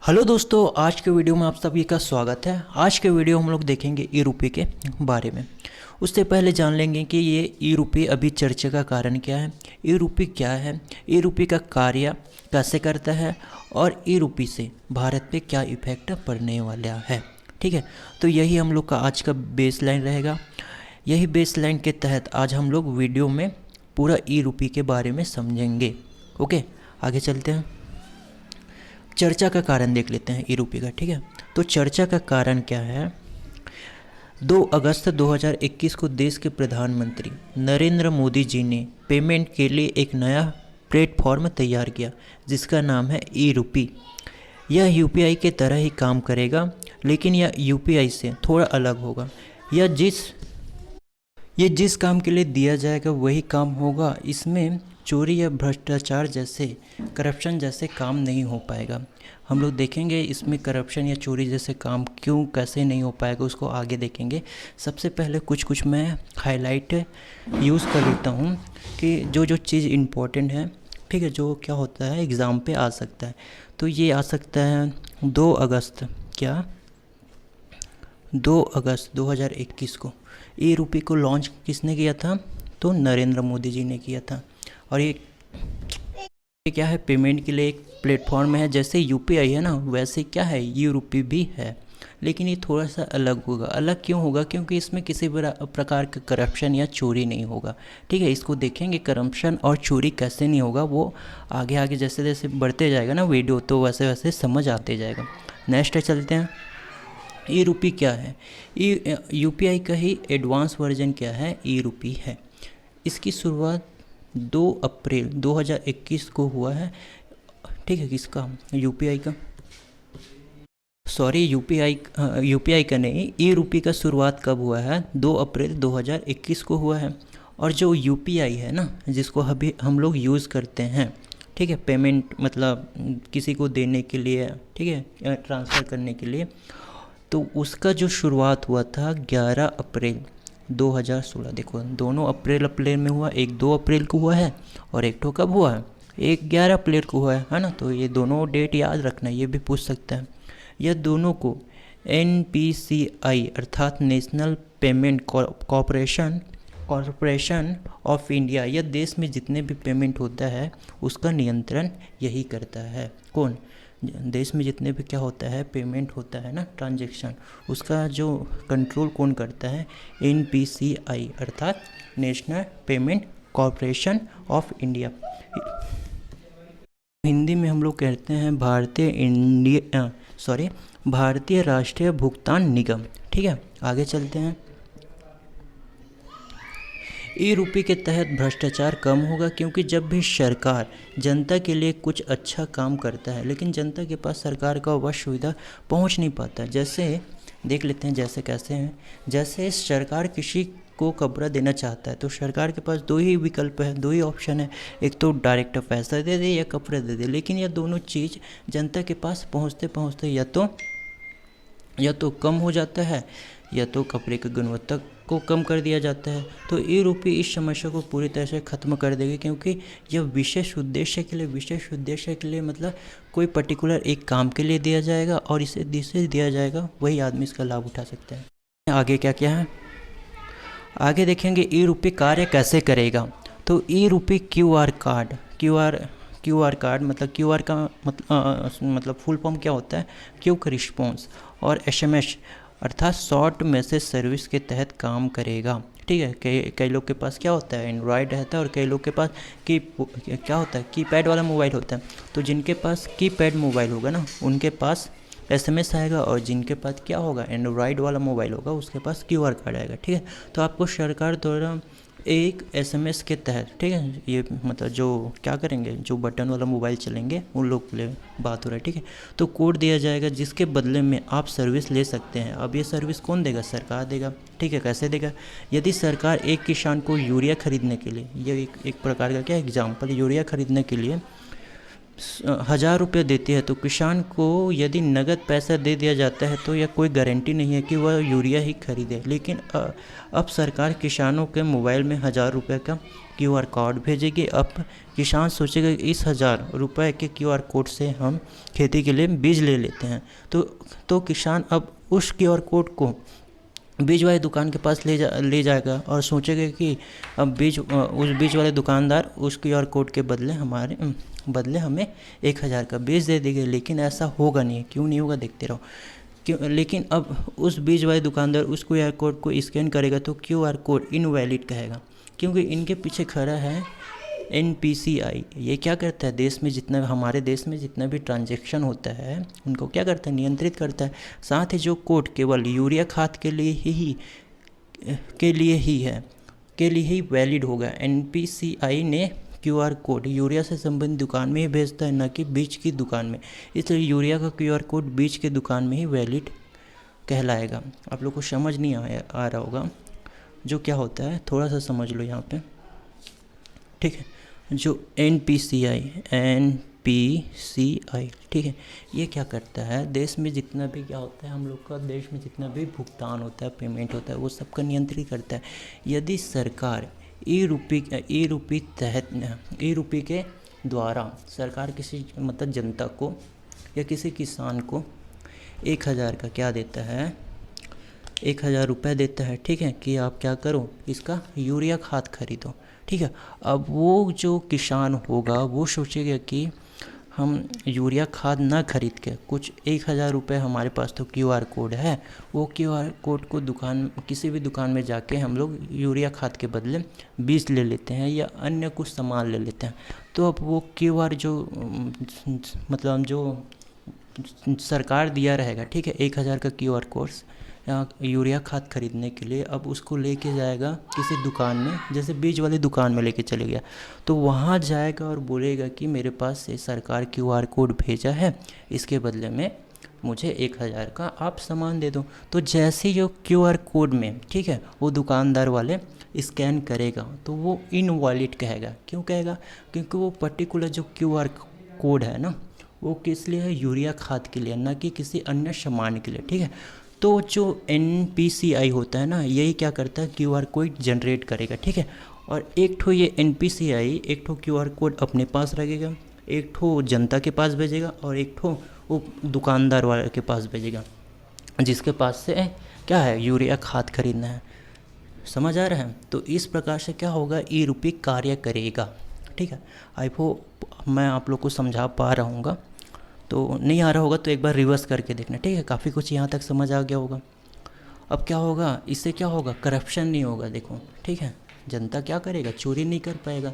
Hello दोस्तों, आज के वीडियो में आप सभी का स्वागत है। आज के वीडियो हम लोग देखेंगे ई रुपये के बारे में। उससे पहले जान लेंगे कि ये ई रुपये अभी चर्चा का कारण क्या है, ई रुपये क्या है, ई रुपये का कार्य कैसे करता है और ई रुपये से भारत पे क्या इफेक्ट पड़ने वाला है। ठीक है, तो यही हम लोग का आज का बेस लाइन रहेगा। यही बेस लाइन के तहत आज हम लोग वीडियो में पूरा ई रुपये के बारे में समझेंगे। ओके, आगे चलते हैं। चर्चा का कारण देख लेते हैं ई रुपये का। ठीक है, तो चर्चा का कारण क्या है। 2 अगस्त 2021 को देश के प्रधानमंत्री नरेंद्र मोदी जी ने पेमेंट के लिए एक नया प्लेटफॉर्म तैयार किया जिसका नाम है ई रुपये। यह यूपीआई के तरह ही काम करेगा, लेकिन यह यूपीआई से थोड़ा अलग होगा। ये जिस काम के लिए दिया जाएगा वही काम होगा। इसमें चोरी या भ्रष्टाचार जैसे करप्शन जैसे काम नहीं हो पाएगा। हम लोग देखेंगे इसमें करप्शन या चोरी जैसे काम क्यों कैसे नहीं हो पाएगा, उसको आगे देखेंगे। सबसे पहले कुछ मैं हाईलाइट यूज़ कर लेता हूँ कि जो चीज़ इम्पोर्टेंट है। ठीक है, जो क्या होता है एग्ज़ाम पे आ सकता है। तो ये आ सकता है 2 अगस्त 2021 को ई रुपये को लॉन्च किसने किया था, तो नरेंद्र मोदी जी ने किया था। और ये क्या है, पेमेंट के लिए एक प्लेटफॉर्म है। जैसे यूपीआई है ना, वैसे क्या है ई रुपये भी है, लेकिन ये थोड़ा सा अलग होगा। अलग क्यों होगा, क्योंकि इसमें किसी प्रकार का करप्शन या चोरी नहीं होगा। ठीक है, इसको देखेंगे करप्शन और चोरी कैसे नहीं होगा, वो आगे आगे जैसे जैसे बढ़ते जाएगा ना वीडियो, तो वैसे वैसे समझ आते जाएगा। नेक्स्ट चलते हैं, ई रुपये क्या है। यूपीआई का ही एडवांस वर्जन क्या है, ई रुपये है। इसकी शुरुआत 2 अप्रैल 2021 को हुआ है। ठीक है, किसका, यूपीआई का, सॉरी यूपीआई का नहीं, ई रुपये का शुरुआत कब हुआ है, 2 अप्रैल 2021 को हुआ है। और जो यूपीआई है ना, जिसको अभी हम लोग यूज़ करते हैं, ठीक है, पेमेंट मतलब किसी को देने के लिए, ठीक है, ट्रांसफ़र करने के लिए, तो उसका जो शुरुआत हुआ था 11 अप्रैल 2016। देखो, दोनों अप्रैल में हुआ, एक 2 अप्रैल को हुआ है और एक तो कब हुआ है, एक 11 अप्रैल को हुआ है ना। तो ये दोनों डेट याद रखना, ये भी पूछ सकता है। यह दोनों को NPCI अर्थात national payment corporation of India, यह देश में जितने भी पेमेंट होता है उसका नियंत्रण यही करता है। कौन, देश में जितने भी क्या होता है पेमेंट होता है ना, ट्रांजैक्शन, उसका जो कंट्रोल कौन करता है, NPCI अर्थात national payment corporation of India. Hindi में हम लोग कहते हैं भारतीय राष्ट्रीय भुगतान निगम। ठीक है, आगे चलते हैं। ई रुपये के तहत भ्रष्टाचार कम होगा, क्योंकि जब भी सरकार जनता के लिए कुछ अच्छा काम करता है, लेकिन जनता के पास सरकार का वह सुविधा पहुंच नहीं पाता। जैसे देख लेते हैं, जैसे कैसे हैं, जैसे सरकार किसी को कब्जा देना चाहता है तो सरकार के पास 2 ही विकल्प है, 2 ही ऑप्शन है। एक तो डायरेक्ट पैसा दे दे या कपड़ा दे दे, लेकिन यह दोनों चीज़ जनता के पास पहुँचते पहुँचते या तो कम हो जाता है या तो कपड़े की गुणवत्ता को कम कर दिया जाता है। तो ई रुपये इस समस्या को पूरी तरह से ख़त्म कर देगी, क्योंकि यह विशेष उद्देश्य के लिए मतलब कोई पर्टिकुलर एक काम के लिए दिया जाएगा और इसे जिसे दिया जाएगा वही आदमी इसका लाभ उठा सकता है। आगे क्या क्या है, आगे देखेंगे ई रुपये कार्य कैसे करेगा। तो ई रुपये QR कार्ड मतलब QR का मतलब फुल फॉर्म क्या होता है, क्विक रिस्पॉन्स, और SMS अर्थात शॉर्ट मैसेज सर्विस के तहत काम करेगा। ठीक है, कई लोग के पास क्या होता है, एंड्रॉयड रहता है, और कई लोग के पास क्या होता है, कीपैड वाला मोबाइल होता है। तो जिनके पास कीपैड मोबाइल होगा ना, उनके पास SMS आएगा, और जिनके पास क्या होगा, एंड्रॉयड वाला मोबाइल होगा, उसके पास QR कार्ड आएगा। ठीक है, तो आपको सरकार द्वारा एक SMS के तहत, ठीक है, ये मतलब जो क्या करेंगे, जो बटन वाला मोबाइल चलेंगे उन लोग के लिए बात हो रहा है। ठीक है, तो कोड दिया जाएगा जिसके बदले में आप सर्विस ले सकते हैं। अब ये सर्विस कौन देगा, सरकार देगा। ठीक है, कैसे देगा, यदि सरकार एक किसान को यूरिया खरीदने के लिए, ये एक प्रकार का क्या एग्जाम्पल, यूरिया खरीदने के लिए 1000 रुपये देती है, तो किसान को यदि नगद पैसा दे दिया जाता है तो यह कोई गारंटी नहीं है कि वह यूरिया ही खरीदे। लेकिन अब सरकार किसानों के मोबाइल में 1000 रुपये का QR कोड भेजेगी। अब किसान सोचेगा कि इस 1000 रुपये के QR कोड से हम खेती के लिए बीज ले लेते हैं। तो किसान अब उस QR कोड को बीज वाले दुकान के पास ले जाएगा और सोचेगा कि अब उस बीज वाले दुकानदार उस QR कोड के बदले हमें 1000 का बीज दे देंगे। लेकिन ऐसा होगा नहीं। क्यों नहीं होगा, देखते रहो। लेकिन अब उस बीज वाले दुकानदार उस QR कोड को स्कैन करेगा तो QR कोड इनवैलिड कहेगा, क्योंकि इनके पीछे खड़ा है NPCI। ये क्या करता है, हमारे देश में जितना भी ट्रांजैक्शन होता है उनको क्या करता है, नियंत्रित करता है। साथ ही जो कोड केवल यूरिया खाद के लिए ही वैलिड होगा। NPCI ने QR कोड यूरिया से संबंधित दुकान में ही भेजता है, न कि बीज की दुकान में। इसलिए यूरिया का QR कोड बीज के दुकान में ही वैलिड कहलाएगा। आप लोग को समझ नहीं आ रहा होगा जो क्या होता है, थोड़ा सा समझ लो यहाँ पे, ठीक है। जो NPCI, ठीक है, ये क्या करता है, देश में जितना भी क्या होता है, हम लोग का देश में जितना भी भुगतान होता है, पेमेंट होता है, वो सबका नियंत्रित करता है। यदि सरकार ई रूपी के द्वारा सरकार किसी मतलब जनता को या किसी किसान को 1000 का क्या देता है, 1000 रुपये देता है, ठीक है, कि आप क्या करो, इसका यूरिया खाद खरीदो, ठीक है। अब वो जो किसान होगा वो सोचेगा कि हम यूरिया खाद ना खरीद के कुछ 1000 रुपये, हमारे पास तो QR कोड है, वो QR कोड को किसी भी दुकान में जाके हम लोग यूरिया खाद के बदले बीज ले लेते हैं या अन्य कुछ सामान ले लेते हैं। तो अब वो QR जो सरकार दिया रहेगा, ठीक है, 1000 का QR कोड यूरिया खाद खरीदने के लिए, अब उसको लेके जाएगा किसी दुकान में, जैसे बीज वाली दुकान में लेके चले गया, तो वहाँ जाएगा और बोलेगा कि मेरे पास से सरकार QR कोड भेजा है, इसके बदले में मुझे 1000 का आप सामान दे दो। तो जैसे जो QR कोड में, ठीक है, वो दुकानदार वाले स्कैन करेगा तो वो इनवैलिड कहेगा। क्यों कहेगा, क्योंकि वो पर्टिकुलर जो QR कोड है ना, वो किस लिए है, यूरिया खाद के लिए, ना कि किसी अन्य सामान के लिए, ठीक है। तो जो NPCI होता है ना, यही क्या करता है, QR कोड जनरेट करेगा, ठीक है। और एक ठो ये NPCI एक ठो QR कोड अपने पास रखेगा, एक ठो जनता के पास भेजेगा और एक ठो वो दुकानदार वाले के पास भेजेगा, जिसके पास से क्या है, यूरिया खाद खरीदना है। समझ आ रहा है। तो इस प्रकार से क्या होगा, ई रूपी कार्य करेगा, ठीक है। आई होप मैं आप लोग को समझा पा रहा हूँगा। तो नहीं आ रहा होगा तो एक बार रिवर्स करके देखना, ठीक है। काफ़ी कुछ यहाँ तक समझ आ गया होगा। अब क्या होगा, इससे क्या होगा, करप्शन नहीं होगा, देखो, ठीक है। जनता क्या करेगा, चोरी नहीं कर पाएगा।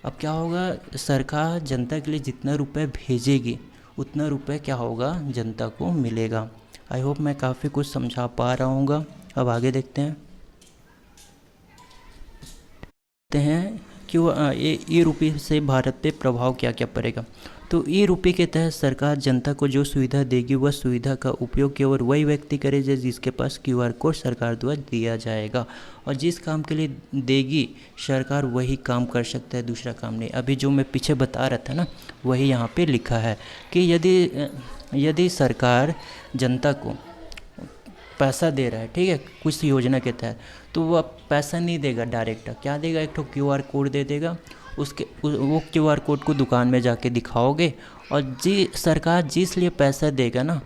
अब क्या होगा, सरकार जनता के लिए जितना रुपए भेजेगी उतना रुपए क्या होगा, जनता को मिलेगा। आई होप मैं काफ़ी कुछ समझा पा रहा हूँगा। अब आगे देखते हैं कि ई रूपी से भारत पे प्रभाव क्या क्या पड़ेगा। तो ई रूपी के तहत सरकार जनता को जो सुविधा देगी वह सुविधा का उपयोग केवल वही व्यक्ति करे जिसके पास QR कोड सरकार द्वारा दिया जाएगा, और जिस काम के लिए देगी सरकार वही काम कर सकता है, दूसरा काम नहीं। अभी जो मैं पीछे बता रहा था ना, वही यहाँ पे लिखा है कि यदि सरकार जनता को पैसा दे रहा है, ठीक है, कुछ योजना के तहत, तो वो अब पैसा नहीं देगा डायरेक्ट, क्या देगा, एक तो QR कोड दे देगा। वो QR कोड को दुकान में जाके दिखाओगे और सरकार जिस लिए पैसा देगा ना,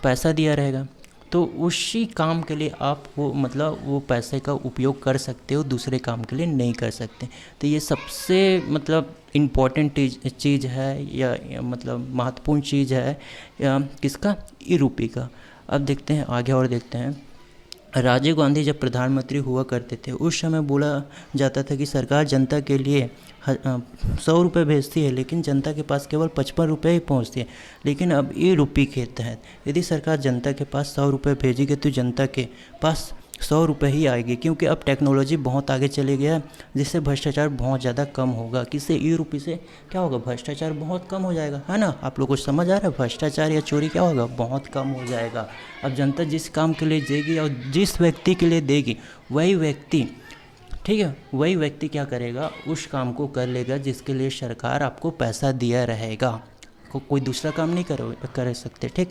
पैसा दिया रहेगा, तो उसी काम के लिए आप वो पैसे का उपयोग कर सकते हो, दूसरे काम के लिए नहीं कर सकते। तो ये सबसे इम्पॉर्टेंट चीज़ है या महत्वपूर्ण चीज़ है या किसका, ई रूपी का। अब देखते हैं आगे और देखते हैं। राजीव गांधी जब प्रधानमंत्री हुआ करते थे उस समय बोला जाता था कि सरकार जनता के लिए 100 रुपये भेजती है, लेकिन जनता के पास केवल 55 रुपये ही पहुंचती है। लेकिन अब ई रूपी के तहत यदि सरकार जनता के पास 100 रुपये भेजेगी तो जनता के पास 100 रुपये ही आएगी, क्योंकि अब टेक्नोलॉजी बहुत आगे चले गया है, जिससे भ्रष्टाचार बहुत ज़्यादा कम होगा। किससे, ई रूपी से क्या होगा, भ्रष्टाचार बहुत कम हो जाएगा, है ना। आप लोग को समझ आ रहा है, भ्रष्टाचार या चोरी क्या होगा, बहुत कम हो जाएगा। अब जनता जिस काम के लिए देगी और जिस व्यक्ति के लिए देगी वही व्यक्ति, ठीक है, वही व्यक्ति क्या करेगा, उस काम को कर लेगा जिसके लिए सरकार आपको पैसा दिया रहेगा। कोई दूसरा काम नहीं कर सकते, ठीक।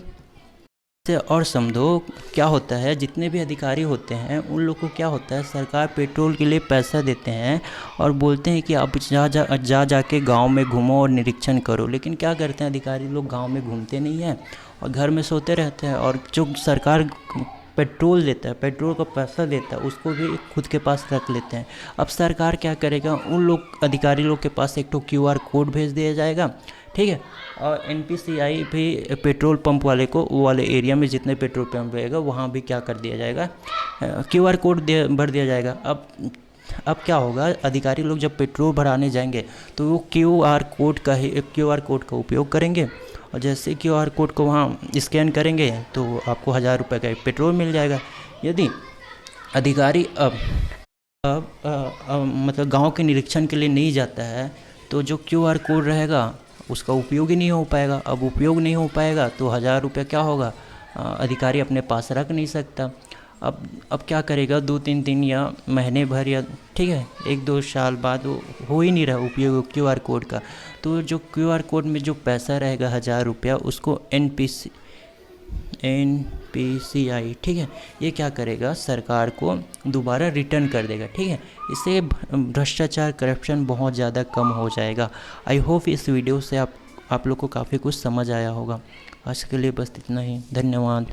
से और समझो क्या होता है, जितने भी अधिकारी होते हैं उन लोग को क्या होता है, सरकार पेट्रोल के लिए पैसा देते हैं और बोलते हैं कि आप जाके गांव में घूमो और निरीक्षण करो, लेकिन क्या करते हैं अधिकारी लोग, गांव में घूमते नहीं हैं और घर में सोते रहते हैं। और जो सरकार पेट्रोल देता है, पेट्रोल का पैसा देता है, उसको भी खुद के पास रख लेते हैं। अब सरकार क्या करेगा, उन लोग अधिकारी लोग के पास एक तो QR कोड भेज दिया जाएगा, ठीक है। और NPCI भी पेट्रोल पंप वाले को, वो वाले एरिया में जितने पेट्रोल पंप रहेगा वहाँ भी क्या कर दिया जाएगा, QR कोड भर दिया जाएगा। अब क्या होगा, अधिकारी लोग जब पेट्रोल भराने जाएंगे तो वो QR कोड का उपयोग करेंगे, और जैसे QR कोड को वहाँ स्कैन करेंगे तो आपको 1000 रुपये का पेट्रोल मिल जाएगा। यदि अधिकारी मतलब गांव के निरीक्षण के लिए नहीं जाता है तो जो QR कोड रहेगा उसका उपयोग ही नहीं हो पाएगा। अब उपयोग नहीं हो पाएगा तो 1000 रुपये क्या होगा, अधिकारी अपने पास रख नहीं सकता। अब क्या करेगा, 2-3 दिन या महीने भर या ठीक है 1-2 साल बाद वो हो ही नहीं रहा उपयोग QR कोड का, तो जो QR कोड में जो पैसा रहेगा 1000 रुपया, उसको NPCI, ठीक है, ये क्या करेगा, सरकार को दोबारा रिटर्न कर देगा, ठीक है। इससे भ्रष्टाचार, करप्शन बहुत ज़्यादा कम हो जाएगा। आई होप इस वीडियो से आप लोग को काफ़ी कुछ समझ आया होगा। आज के लिए बस इतना ही, धन्यवाद।